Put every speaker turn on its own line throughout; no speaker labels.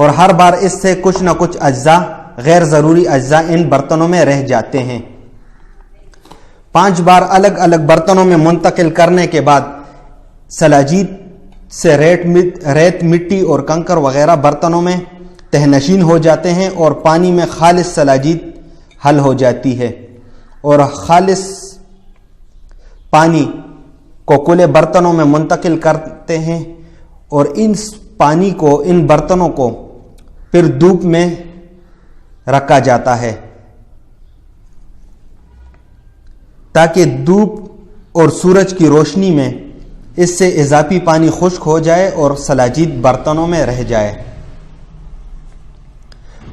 اور ہر بار اس سے کچھ نہ کچھ اجزاء، غیر ضروری اجزاء ان برتنوں میں رہ جاتے ہیں۔ 5 بار الگ الگ برتنوں میں منتقل کرنے کے بعد سلاجید سے ریت، مٹی اور کنکر وغیرہ برتنوں میں تہنشین ہو جاتے ہیں اور پانی میں خالص سلاجید حل ہو جاتی ہے، اور خالص پانی کو کھلے برتنوں میں منتقل کرتے ہیں، اور ان پانی کو، ان برتنوں کو پھر دھوپ میں رکھا جاتا ہے تاکہ دھوپ اور سورج کی روشنی میں اس سے اضافی پانی خشک ہو جائے اور سلاجید برتنوں میں رہ جائے۔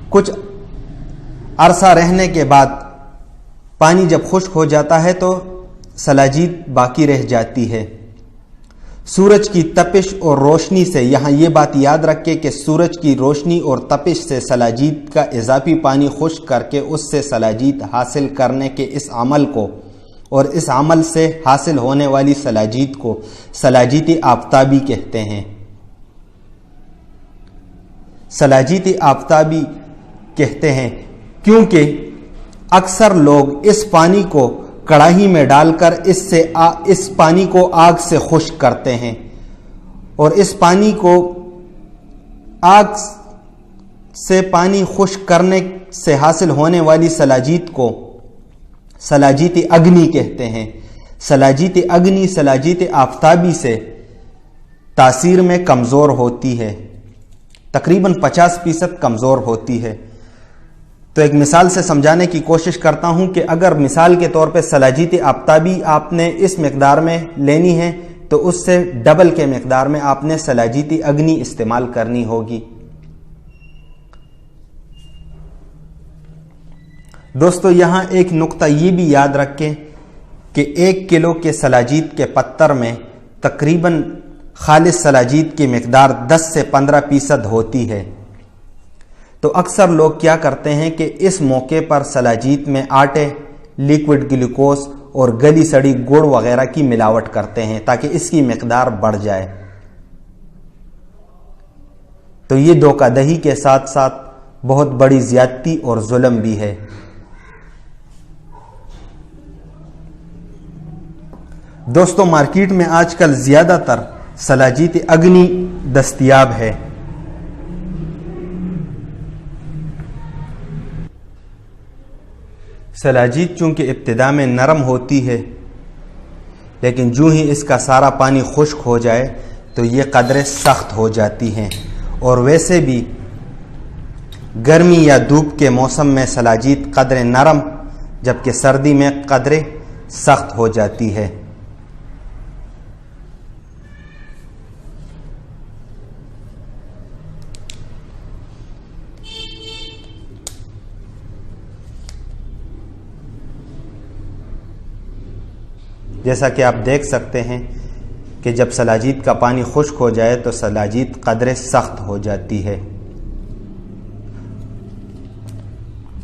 کچھ عرصہ رہنے کے بعد پانی جب خشک ہو جاتا ہے تو سلاجید باقی رہ جاتی ہے۔ سورج کی تپش اور روشنی سے، یہاں یہ بات یاد رکھیں کہ سورج کی روشنی اور تپش سے سلاجید کا اضافی پانی خشک کر کے اس سے سلاجید حاصل کرنے کے اس عمل کو، اور اس عمل سے حاصل ہونے والی سلاجید کو سلاجید آفتابی کہتے ہیں۔ سلاجید آفتابی کہتے ہیں کیونکہ اکثر لوگ اس پانی کو کڑاہی میں ڈال کر اس پانی کو آگ سے خشک کرتے ہیں، اور اس پانی کو آگ سے پانی خشک کرنے سے حاصل ہونے والی سلاجید کو سلاجید اگنی کہتے ہیں۔ سلاجید اگنی سلاجید آفتابی سے تاثیر میں کمزور ہوتی ہے، تقریباً 50% کمزور ہوتی ہے۔ تو ایک مثال سے سمجھانے کی کوشش کرتا ہوں کہ اگر مثال کے طور پہ سلاجید آفتابی آپ نے اس مقدار میں لینی ہے تو اس سے ڈبل کے مقدار میں آپ نے سلاجید اگنی استعمال کرنی ہوگی۔ دوستو یہاں ایک نقطہ یہ بھی یاد رکھیں کہ 1 کلو کے سلاجید کے پتر میں تقریباً خالص سلاجید کی مقدار 10 سے 15% ہوتی ہے۔ تو اکثر لوگ کیا کرتے ہیں کہ اس موقع پر سلاجید میں آٹے، لیکوڈ گلوکوز اور گلی سڑی گڑ وغیرہ کی ملاوٹ کرتے ہیں تاکہ اس کی مقدار بڑھ جائے۔ تو یہ دھوکہ دہی کے ساتھ ساتھ بہت بڑی زیادتی اور ظلم بھی ہے۔ دوستو مارکیٹ میں آج کل زیادہ تر سلاجید اگنی دستیاب ہے۔ سلاجید چونکہ ابتدا میں نرم ہوتی ہے، لیکن جو ہی اس کا سارا پانی خشک ہو جائے تو یہ قدرے سخت ہو جاتی ہیں، اور ویسے بھی گرمی یا دھوپ کے موسم میں سلاجید قدرے نرم، جبکہ سردی میں قدرے سخت ہو جاتی ہے۔ جیسا کہ آپ دیکھ سکتے ہیں کہ جب سلاجید کا پانی خشک ہو جائے تو سلاجید قدرے سخت ہو جاتی ہے۔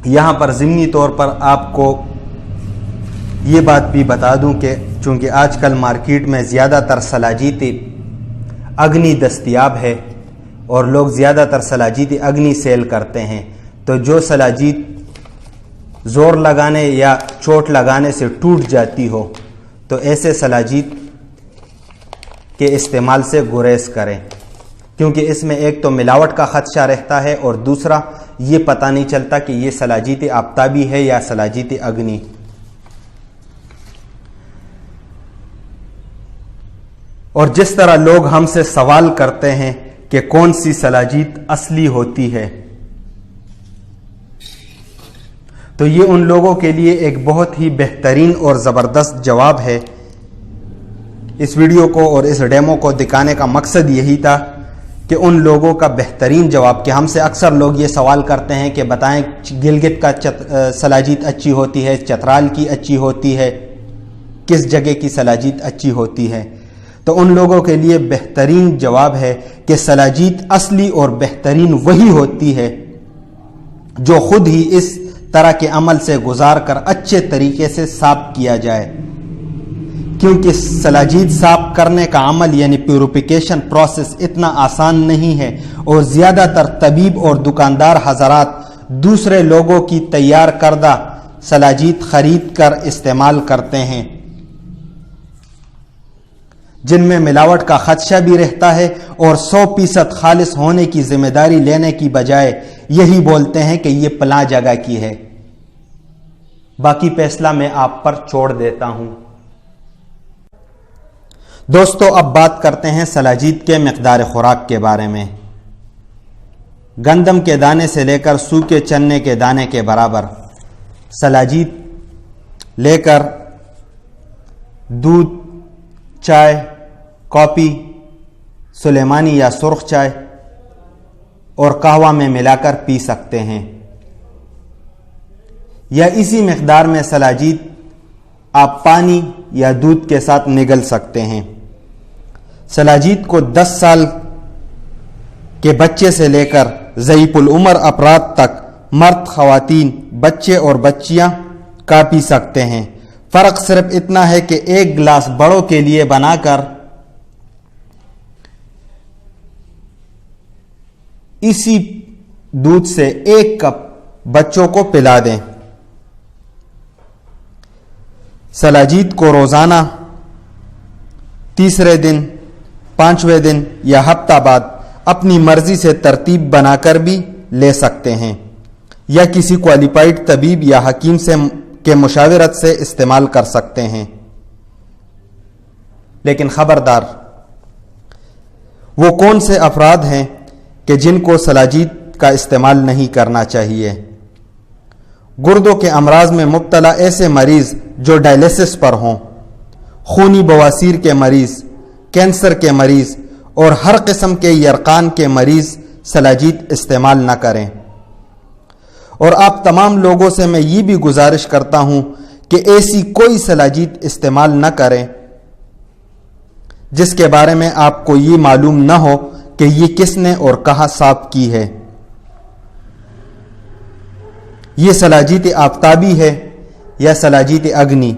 یہاں پر ضمنی طور پر آپ کو یہ بات بھی بتا دوں کہ چونکہ آج کل مارکیٹ میں زیادہ تر سلاجید اگنی دستیاب ہے اور لوگ زیادہ تر سلاجید اگنی سیل کرتے ہیں، تو جو سلاجید زور لگانے یا چوٹ لگانے سے ٹوٹ جاتی ہو تو ایسے سلاجید کے استعمال سے گریز کریں، کیونکہ اس میں ایک تو ملاوٹ کا خدشہ رہتا ہے اور دوسرا یہ پتہ نہیں چلتا کہ یہ سلاجید آفتابی ہے یا سلاجید اگنی۔ اور جس طرح لوگ ہم سے سوال کرتے ہیں کہ کون سی سلاجید اصلی ہوتی ہے، تو یہ ان لوگوں کے لیے ایک بہت ہی بہترین اور زبردست جواب ہے۔ اس ویڈیو کو اور اس ڈیمو کو دکھانے کا مقصد یہی تھا کہ ان لوگوں کا بہترین جواب، کہ ہم سے اکثر لوگ یہ سوال کرتے ہیں کہ بتائیں گلگت کا سلاجید اچھی ہوتی ہے، چترال کی اچھی ہوتی ہے، کس جگہ کی سلاجید اچھی ہوتی ہے، تو ان لوگوں کے لیے بہترین جواب ہے کہ سلاجید اصلی اور بہترین وہی ہوتی ہے جو خود ہی اس طرح کے عمل سے گزار کر اچھے طریقے سے صاف کیا جائے۔ کیونکہ سلاجید صاف کرنے کا عمل یعنی پیوریفیکیشن پروسیس اتنا آسان نہیں ہے اور زیادہ تر طبیب اور دکاندار حضرات دوسرے لوگوں کی تیار کردہ سلاجید خرید کر استعمال کرتے ہیں، جن میں ملاوٹ کا خدشہ بھی رہتا ہے، اور 100% خالص ہونے کی ذمہ داری لینے کی بجائے یہی بولتے ہیں کہ یہ فلاں جگہ کی ہے۔ باقی فیصلہ میں آپ پر چھوڑ دیتا ہوں۔ دوستو، اب بات کرتے ہیں سلاجید کے مقدار خوراک کے بارے میں۔ گندم کے دانے سے لے کر سوکھے چنے کے دانے کے برابر سلاجید لے کر دودھ، چائے، کافی، سلیمانی یا سرخ چائے اور قہوہ میں ملا کر پی سکتے ہیں، یا اسی مقدار میں سلاجید آپ پانی یا دودھ کے ساتھ نگل سکتے ہیں۔ سلاجید کو 10 سال کے بچے سے لے کر ضعیف العمر افراد تک، مرد، خواتین، بچے اور بچیاں کا پی سکتے ہیں۔ فرق صرف اتنا ہے کہ ایک گلاس بڑوں کے لیے بنا کر اسی دودھ سے 1 کپ بچوں کو پلا دیں۔ سلاجید کو روزانہ، تیسرے دن، 5ویں دن یا ہفتہ بعد اپنی مرضی سے ترتیب بنا کر بھی لے سکتے ہیں، یا کسی کوالیفائڈ طبیب یا حکیم کے مشاورت سے استعمال کر سکتے ہیں۔ لیکن خبردار، وہ کون سے افراد ہیں کہ جن کو سلاجید کا استعمال نہیں کرنا چاہیے؟ گردوں کے امراض میں مبتلا ایسے مریض جو ڈائلیسس پر ہوں، خونی بواسیر کے مریض، کینسر کے مریض اور ہر قسم کے یرقان کے مریض سلاجید استعمال نہ کریں۔ اور آپ تمام لوگوں سے میں یہ بھی گزارش کرتا ہوں کہ ایسی کوئی سلاجید استعمال نہ کریں جس کے بارے میں آپ کو یہ معلوم نہ ہو کہ یہ کس نے اور کہاں صاف کی ہے۔ یہ سلاجید آفتابی ہے یا سلاجید اگنی،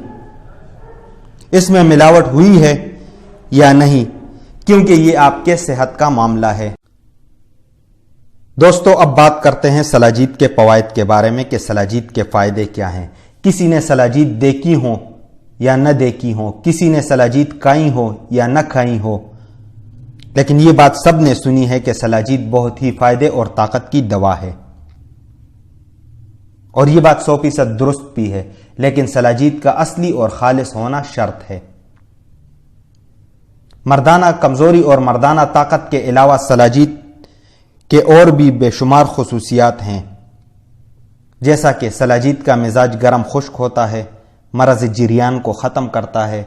اس میں ملاوٹ ہوئی ہے یا نہیں، کیونکہ یہ آپ کے صحت کا معاملہ ہے۔ دوستو، اب بات کرتے ہیں سلاجید کے فوائد کے بارے میں کہ سلاجید کے فائدے کیا ہیں۔ کسی نے سلاجید دیکھی ہو یا نہ دیکھی ہو، کسی نے سلاجید کھائی ہو یا نہ کھائی ہو، لیکن یہ بات سب نے سنی ہے کہ سلاجید بہت ہی فائدے اور طاقت کی دوا ہے، اور یہ بات 100% درست بھی ہے۔ لیکن سلاجید کا اصلی اور خالص ہونا شرط ہے۔ مردانہ کمزوری اور مردانہ طاقت کے علاوہ سلاجید کے اور بھی بے شمار خصوصیات ہیں، جیسا کہ سلاجید کا مزاج گرم خشک ہوتا ہے، مرض جریان کو ختم کرتا ہے،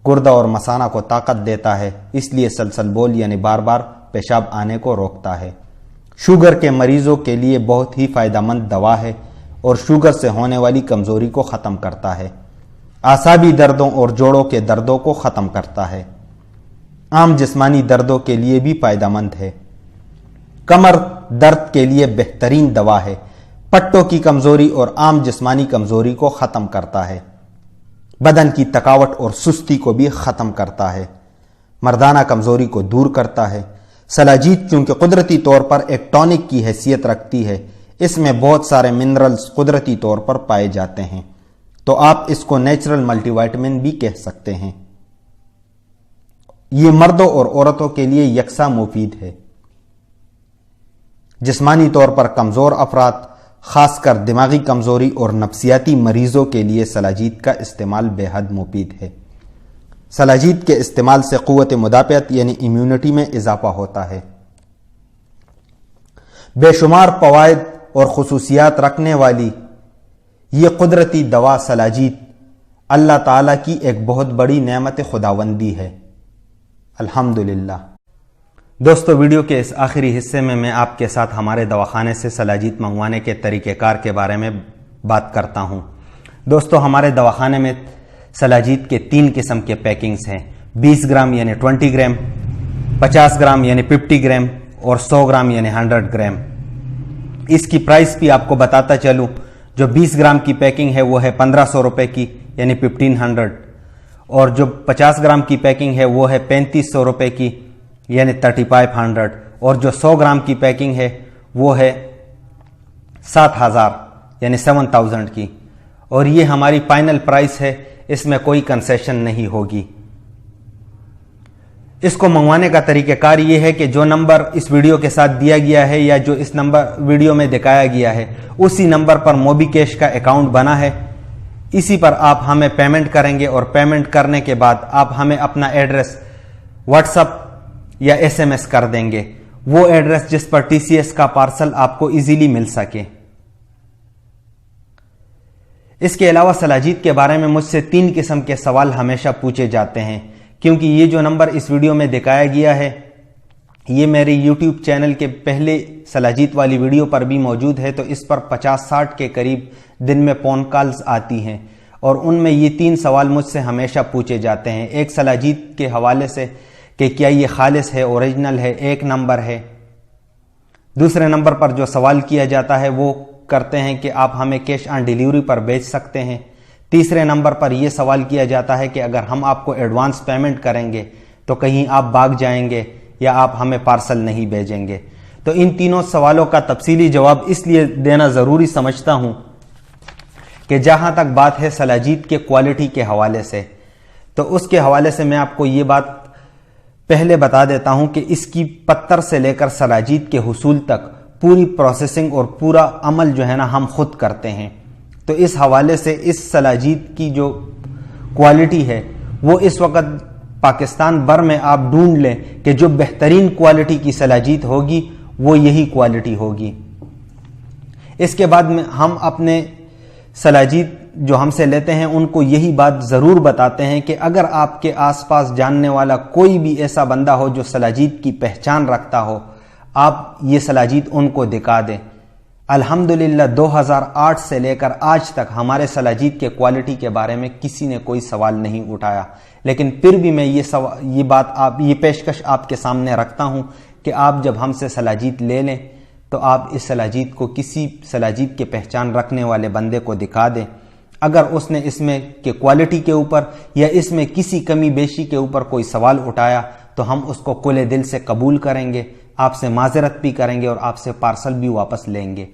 گردہ اور مثانہ کو طاقت دیتا ہے، اس لیے سلسل بول یعنی بار بار پیشاب آنے کو روکتا ہے، شوگر کے مریضوں کے لیے بہت ہی فائدہ مند دوا ہے اور شوگر سے ہونے والی کمزوری کو ختم کرتا ہے، اعصابی دردوں اور جوڑوں کے دردوں کو ختم کرتا ہے، عام جسمانی دردوں کے لیے بھی فائدہ مند ہے، کمر درد کے لیے بہترین دوا ہے، پٹوں کی کمزوری اور عام جسمانی کمزوری کو ختم کرتا ہے، بدن کی تھکاوٹ اور سستی کو بھی ختم کرتا ہے، مردانہ کمزوری کو دور کرتا ہے۔ سلاجید چونکہ قدرتی طور پر ایک ٹونک کی حیثیت رکھتی ہے، اس میں بہت سارے منرلز قدرتی طور پر پائے جاتے ہیں، تو آپ اس کو نیچرل ملٹی وائٹامن بھی کہہ سکتے ہیں۔ یہ مردوں اور عورتوں کے لیے یکساں مفید ہے۔ جسمانی طور پر کمزور افراد، خاص کر دماغی کمزوری اور نفسیاتی مریضوں کے لیے سلاجید کا استعمال بے حد مفید ہے۔ سلاجید کے استعمال سے قوت مدافعت یعنی امیونٹی میں اضافہ ہوتا ہے۔ بے شمار فوائد اور خصوصیات رکھنے والی یہ قدرتی دوا سلاجید اللہ تعالیٰ کی ایک بہت بڑی نعمت خداوندی ہے، الحمدللہ۔ دوستو، ویڈیو کے اس آخری حصے میں میں آپ کے ساتھ ہمارے دواخانے سے سلاجید منگوانے کے طریقہ کار کے بارے میں بات کرتا ہوں۔ دوستو، ہمارے دواخانے میں سلاجید کے 3 قسم کے پیکنگز ہیں، 20 گرام یعنی 20 گرام، 50 گرام یعنی 50 گرام اور 100 گرام یعنی 100 گرام۔ اس کی پرائس بھی آپ کو بتاتا چلوں، جو 20 گرام کی پیکنگ ہے وہ ہے 1500 روپے کی یعنی 1500، اور جو 50 گرام کی پیکنگ ہے وہ ہے 3500 روپے کی یعنی 3500، اور جو 100 گرام کی پیکنگ ہے وہ ہے 7000 یعنی 7000 کی، اور یہ ہماری فائنل پرائس ہے، اس میں کوئی کنسیشن نہیں ہوگی۔ اس کو منگوانے کا طریقہ کار یہ ہے کہ جو نمبر اس ویڈیو کے ساتھ دیا گیا ہے یا جو اس نمبر ویڈیو میں دکھایا گیا ہے اسی نمبر پر موبی کیش کا اکاؤنٹ بنا ہے، اسی پر آپ ہمیں پیمنٹ کریں گے، اور پیمنٹ کرنے کے بعد آپ ہمیں اپنا ایڈریس واٹس ایپ یا SMS کر دیں گے، وہ ایڈریس جس پر TCS کا پارسل آپ کو ایزیلی مل سکے۔ اس کے علاوہ سلاجید کے بارے میں مجھ سے 3 قسم کے سوال ہمیشہ پوچھے جاتے ہیں، کیونکہ یہ جو نمبر اس ویڈیو میں دکھایا گیا ہے یہ میرے YouTube چینل کے پہلے سلاجید والی ویڈیو پر بھی موجود ہے، تو اس پر 50-60 کے قریب دن میں فون کالز آتی ہیں، اور ان میں یہ 3 سوال مجھ سے ہمیشہ پوچھے جاتے ہیں۔ ایک سلاجید کے حوالے سے کہ کیا یہ خالص ہے، اوریجنل ہے، ایک نمبر ہے۔ دوسرے نمبر پر جو سوال کیا جاتا ہے وہ کرتے ہیں کہ آپ ہمیں کیش آن ڈیلیوری پر بیچ سکتے ہیں۔ تیسرے نمبر پر یہ سوال کیا جاتا ہے کہ اگر ہم آپ کو ایڈوانس پیمنٹ کریں گے تو کہیں آپ بھاگ جائیں گے یا آپ ہمیں پارسل نہیں بھیجیں گے۔ تو ان تینوں سوالوں کا تفصیلی جواب اس لیے دینا ضروری سمجھتا ہوں کہ جہاں تک بات ہے سلاجید کے کوالٹی کے حوالے سے، تو اس کے حوالے سے میں آپ کو یہ بات پہلے بتا دیتا ہوں کہ اس کی پتر سے لے کر سلاجید کے حصول تک پوری پروسیسنگ اور پورا عمل جو ہے نا ہم خود کرتے ہیں۔ تو اس حوالے سے اس سلاجید کی جو کوالٹی ہے وہ اس وقت پاکستان بھر میں آپ ڈھونڈ لیں کہ جو بہترین کوالٹی کی سلاجید ہوگی وہ یہی کوالٹی ہوگی۔ اس کے بعد میں ہم اپنے سلاجید جو ہم سے لیتے ہیں ان کو یہی بات ضرور بتاتے ہیں کہ اگر آپ کے آس پاس جاننے والا کوئی بھی ایسا بندہ ہو جو سلاجید کی پہچان رکھتا ہو، آپ یہ سلاجید ان کو دکھا دیں۔ الحمدللہ 2008 سے لے کر آج تک ہمارے سلاجید کے کوالٹی کے بارے میں کسی نے کوئی سوال نہیں اٹھایا، لیکن پھر بھی میں یہ پیشکش آپ کے سامنے رکھتا ہوں کہ آپ جب ہم سے سلاجید لے لیں تو آپ اس سلاجید کو کسی سلاجید کے پہچان رکھنے والے بندے کو دکھا دیں۔ اگر اس نے اس میں کے کوالٹی کے اوپر یا اس میں کسی کمی بیشی کے اوپر کوئی سوال اٹھایا تو ہم اس کو کھلے دل سے قبول کریں گے، آپ سے معذرت بھی کریں گے اور آپ سے پارسل بھی واپس لیں گے۔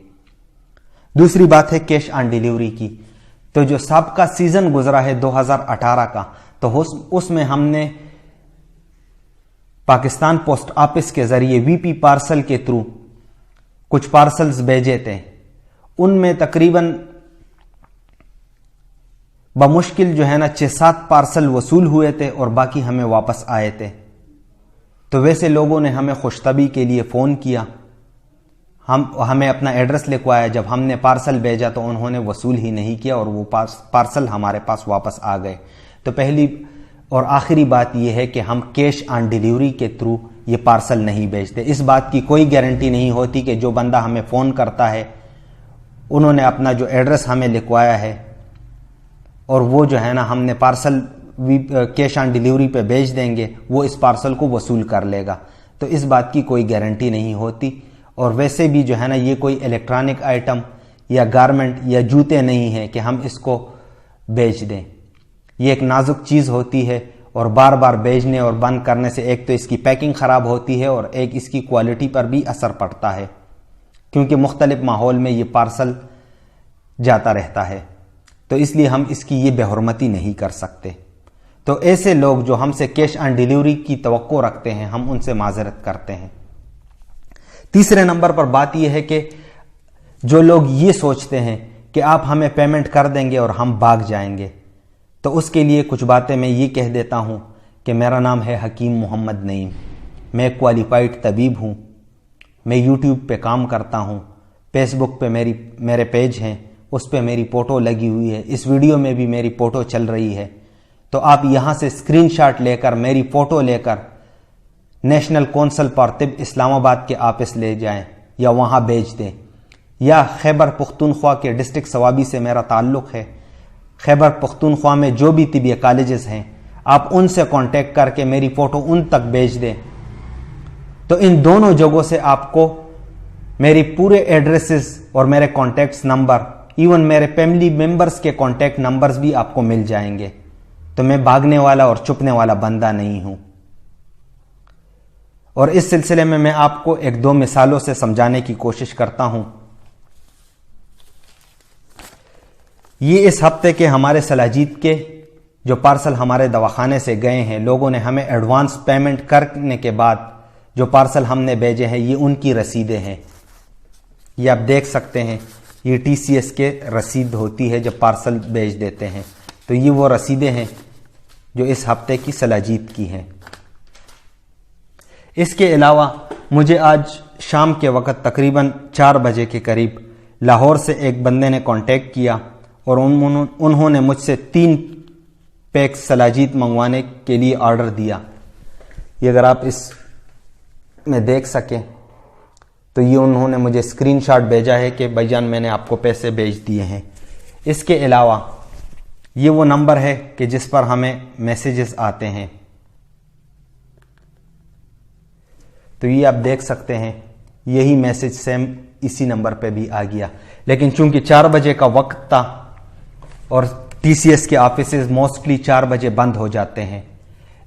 دوسری بات ہے کیش آن ڈیلیوری کی۔ تو جو سابقہ سیزن گزرا ہے 2018 کا، تو اس میں ہم نے پاکستان پوسٹ آفس کے ذریعے VP پارسل کے تھرو کچھ پارسلز بھیجے تھے، ان میں تقریباً بمشکل جو ہے نا 6-7 پارسل وصول ہوئے تھے اور باقی ہمیں واپس آئے تھے۔ تو ویسے لوگوں نے ہمیں خوشطبی کے لیے فون کیا، ہمیں اپنا ایڈریس لکھوایا، جب ہم نے پارسل بھیجا تو انہوں نے وصول ہی نہیں کیا اور وہ پارسل ہمارے پاس واپس آ گئے۔ تو پہلی اور آخری بات یہ ہے کہ ہم کیش آن ڈیلیوری کے تھرو یہ پارسل نہیں بھیجتے۔ اس بات کی کوئی گارنٹی نہیں ہوتی کہ جو بندہ ہمیں فون کرتا ہے انہوں نے اپنا جو ایڈریس ہمیں لکھوایا ہے اور وہ جو ہے نا ہم نے پارسل کیش آن ڈیلیوری پہ بھیج دیں گے، وہ اس پارسل کو وصول کر لے گا۔ تو اس بات کی کوئی گارنٹی نہیں ہوتی، اور ویسے بھی جو ہے نا یہ کوئی الیکٹرانک آئٹم یا گارمنٹ یا جوتے نہیں ہیں کہ ہم اس کو بیچ دیں۔ یہ ایک نازک چیز ہوتی ہے اور بار بار بیچنے اور بند کرنے سے ایک تو اس کی پیکنگ خراب ہوتی ہے اور ایک اس کی کوالٹی پر بھی اثر پڑتا ہے، کیونکہ مختلف ماحول میں یہ پارسل جاتا رہتا ہے، تو اس لیے ہم اس کی یہ بے حرمتی نہیں کر سکتے۔ تو ایسے لوگ جو ہم سے کیش آن ڈیلیوری کی توقع رکھتے ہیں ہم ان سے معذرت کرتے ہیں۔ تیسرے نمبر پر بات یہ ہے کہ جو لوگ یہ سوچتے ہیں کہ آپ ہمیں پیمنٹ کر دیں گے اور ہم بھاگ جائیں گے، تو اس کے لیے کچھ باتیں میں یہ کہہ دیتا ہوں کہ میرا نام ہے حکیم محمد نعیم، میں کوالیفائڈ طبیب ہوں، میں YouTube پہ کام کرتا ہوں، فیس بک پہ میرے پیج ہیں، اس پہ میری فوٹو لگی ہوئی ہے، اس ویڈیو میں بھی میری فوٹو چل رہی ہے۔ تو آپ یہاں سے اسکرین شاٹ لے کر میری فوٹو لے کر نیشنل کونسل فار طب اسلام آباد کے آفس لے جائیں یا وہاں بھیج دیں، یا خیبر پختونخوا کے ڈسٹرکٹ ثوابی سے میرا تعلق ہے، خیبر پختونخوا میں جو بھی طبی کالجز ہیں آپ ان سے کانٹیکٹ کر کے میری فوٹو ان تک بھیج دیں۔ تو ان دونوں جگہوں سے آپ کو میری پورے ایڈریسز اور میرے کانٹیکٹس نمبر، ایون میرے فیملی ممبرز کے کانٹیکٹ نمبرز بھی آپ کو مل جائیں گے۔ تو میں بھاگنے والا اور چھپنے والا بندہ نہیں ہوں. اور اس سلسلے میں آپ کو ایک دو مثالوں سے سمجھانے کی کوشش کرتا ہوں. یہ اس ہفتے کے ہمارے سلاجید کے جو پارسل ہمارے دواخانے سے گئے ہیں، لوگوں نے ہمیں ایڈوانس پیمنٹ کرنے کے بعد جو پارسل ہم نے بھیجے ہیں، یہ ان کی رسیدیں ہیں. یہ آپ دیکھ سکتے ہیں، یہ TCS کے رسید ہوتی ہے جب پارسل بھیج دیتے ہیں. تو یہ وہ رسیدیں ہیں جو اس ہفتے کی سلاجید کی ہیں. اس کے علاوہ مجھے آج شام کے وقت تقریباً 4 بجے کے قریب لاہور سے ایک بندے نے کانٹیکٹ کیا اور انہوں نے مجھ سے 3 پیک سلاجید منگوانے کے لیے آرڈر دیا. یہ اگر آپ اس میں دیکھ سکیں تو یہ انہوں نے مجھے اسکرین شاٹ بھیجا ہے کہ بھائی جان میں نے آپ کو پیسے بھیج دیے ہیں. اس کے علاوہ یہ وہ نمبر ہے کہ جس پر ہمیں میسیجز آتے ہیں. تو یہ آپ دیکھ سکتے ہیں، یہی میسیج سیم اسی نمبر پہ بھی آ گیا. لیکن چونکہ 4 بجے کا وقت تھا اور TCS کے آفیسز موسٹلی 4 بجے بند ہو جاتے ہیں،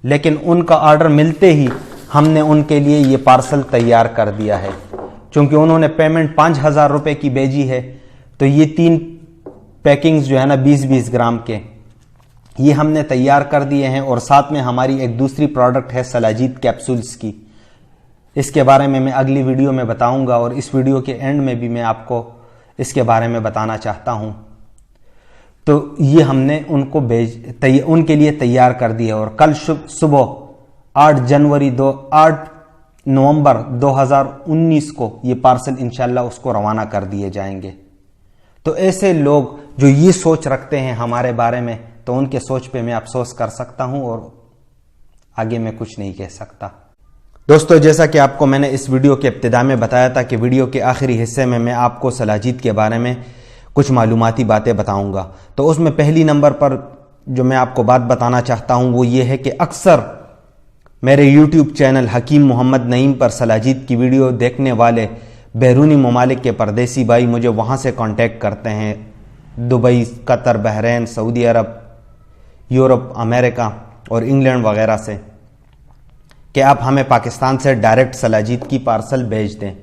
لیکن ان کا آرڈر ملتے ہی ہم نے ان کے لیے یہ پارسل تیار کر دیا ہے. چونکہ انہوں نے پیمنٹ 5,000 روپے کی بھیجی ہے، تو یہ 3 پیکنگز جو ہے نا 20-20 گرام کے، یہ ہم نے تیار کر دیے ہیں. اور ساتھ میں ہماری ایک دوسری پروڈکٹ ہے سلاجید کیپسولز کی. اس کے بارے میں اگلی ویڈیو میں بتاؤں گا، اور اس ویڈیو کے اینڈ میں بھی میں آپ کو اس کے بارے میں بتانا چاہتا ہوں. تو یہ ہم نے ان کے لیے تیار کر دیا. اور کل صبح 8 نومبر 2019 کو یہ پارسل انشاءاللہ اس کو روانہ کر دیے جائیں گے. تو ایسے لوگ جو یہ سوچ رکھتے ہیں ہمارے بارے میں، تو ان کے سوچ پہ میں افسوس کر سکتا ہوں اور آگے میں کچھ نہیں کہہ سکتا. دوستو، جیسا کہ آپ کو میں نے اس ویڈیو کے ابتدا میں بتایا تھا کہ ویڈیو کے آخری حصے میں آپ کو سلاجید کے بارے میں کچھ معلوماتی باتیں بتاؤں گا. تو اس میں پہلی نمبر پر جو میں آپ کو بات بتانا چاہتا ہوں وہ یہ ہے کہ اکثر میرے YouTube چینل حکیم محمد نعیم پر سلاجید کی ویڈیو دیکھنے والے بیرونی ممالک کے پردیسی بھائی مجھے وہاں سے کانٹیکٹ کرتے ہیں، دبئی، قطر، بحرین، سعودی عرب، یورپ، امریکہ اور انگلینڈ وغیرہ سے، کہ آپ ہمیں پاکستان سے ڈائریکٹ سلاجید کی پارسل بھیج دیں.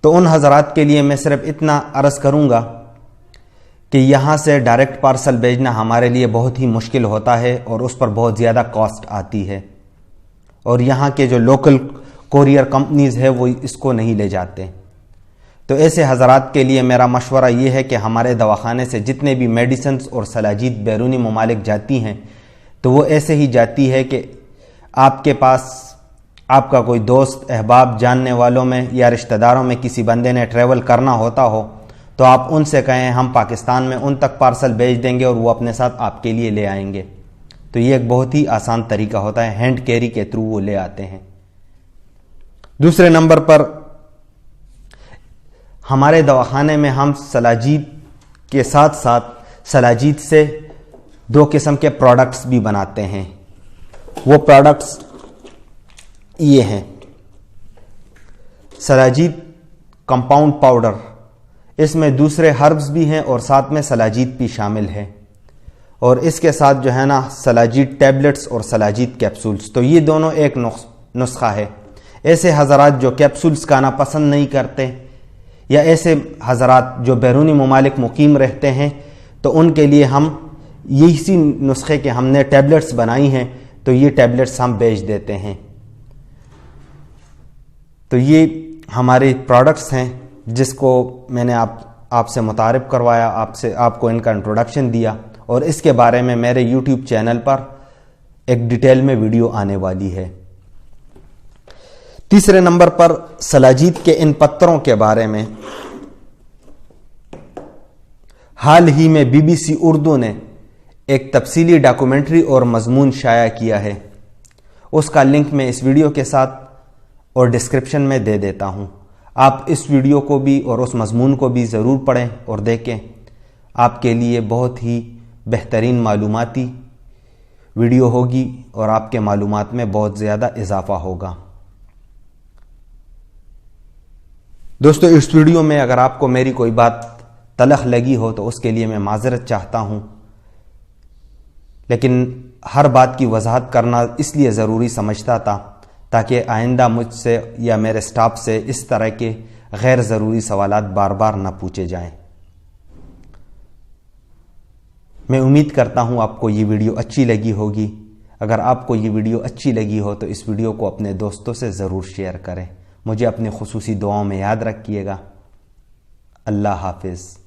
تو ان حضرات کے لیے میں صرف اتنا عرض کروں گا کہ یہاں سے ڈائریکٹ پارسل بھیجنا ہمارے لیے بہت ہی مشکل ہوتا ہے اور اس پر بہت زیادہ کاسٹ آتی ہے، اور یہاں کے جو لوکل کوریئر کمپنیز ہے وہ اس کو نہیں لے جاتے. تو ایسے حضرات کے لیے میرا مشورہ یہ ہے کہ ہمارے دواخانے سے جتنے بھی میڈیسنز اور سلاجید بیرونی ممالک جاتی ہیں تو وہ ایسے ہی جاتی ہے کہ آپ کے پاس آپ کا کوئی دوست، احباب، جاننے والوں میں یا رشتہ داروں میں کسی بندے نے ٹریول کرنا ہوتا ہو تو آپ ان سے کہیں ہم پاکستان میں ان تک پارسل بھیج دیں گے اور وہ اپنے ساتھ آپ کے لیے لے آئیں گے. تو یہ ایک بہت ہی آسان طریقہ ہوتا ہے، ہینڈ کیری کے تھرو وہ لے آتے ہیں. دوسرے نمبر پر ہمارے دواخانے میں ہم سلاجید کے ساتھ ساتھ سلاجید سے 2 قسم کے پروڈکٹس بھی بناتے ہیں. وہ پروڈکٹس یہ ہیں: سلاجید کمپاؤنڈ پاؤڈر، اس میں دوسرے ہربز بھی ہیں اور ساتھ میں سلاجید بھی شامل ہے، اور اس کے ساتھ جو ہے نا سلاجید ٹیبلٹس اور سلاجید کیپسولز. تو یہ دونوں ایک نسخہ ہے. ایسے حضرات جو کیپسولز کھانا پسند نہیں کرتے یا ایسے حضرات جو بیرونی ممالک مقیم رہتے ہیں تو ان کے لیے ہم اسی نسخے کے ہم نے ٹیبلٹس بنائی ہیں، تو یہ ٹیبلٹس ہم بیچ دیتے ہیں. تو یہ ہمارے پروڈکٹس ہیں جس کو میں نے آپ سے متعارف کروایا، آپ کو ان کا انٹروڈکشن دیا، اور اس کے بارے میں میرے YouTube چینل پر ایک ڈیٹیل میں ویڈیو آنے والی ہے. تیسرے نمبر پر سلاجید کے ان پتروں کے بارے میں حال ہی میں BBC اردو نے ایک تفصیلی ڈاکومنٹری اور مضمون شائع کیا ہے. اس کا لنک میں اس ویڈیو کے ساتھ اور ڈسکرپشن میں دے دیتا ہوں. آپ اس ویڈیو کو بھی اور اس مضمون کو بھی ضرور پڑھیں اور دیکھیں. آپ کے لیے بہت ہی بہترین معلوماتی ویڈیو ہوگی اور آپ کے معلومات میں بہت زیادہ اضافہ ہوگا. دوستو، اس ویڈیو میں اگر آپ کو میری کوئی بات تلخ لگی ہو تو اس کے لیے میں معذرت چاہتا ہوں، لیکن ہر بات کی وضاحت کرنا اس لیے ضروری سمجھتا تھا تاکہ آئندہ مجھ سے یا میرے سٹاف سے اس طرح کے غیر ضروری سوالات بار بار نہ پوچھے جائیں۔ میں امید کرتا ہوں آپ کو یہ ویڈیو اچھی لگی ہوگی۔ اگر آپ کو یہ ویڈیو اچھی لگی ہو تو اس ویڈیو کو اپنے دوستوں سے ضرور شیئر کریں۔ مجھے اپنے خصوصی دعاؤں میں یاد رکھیے گا۔ اللہ حافظ۔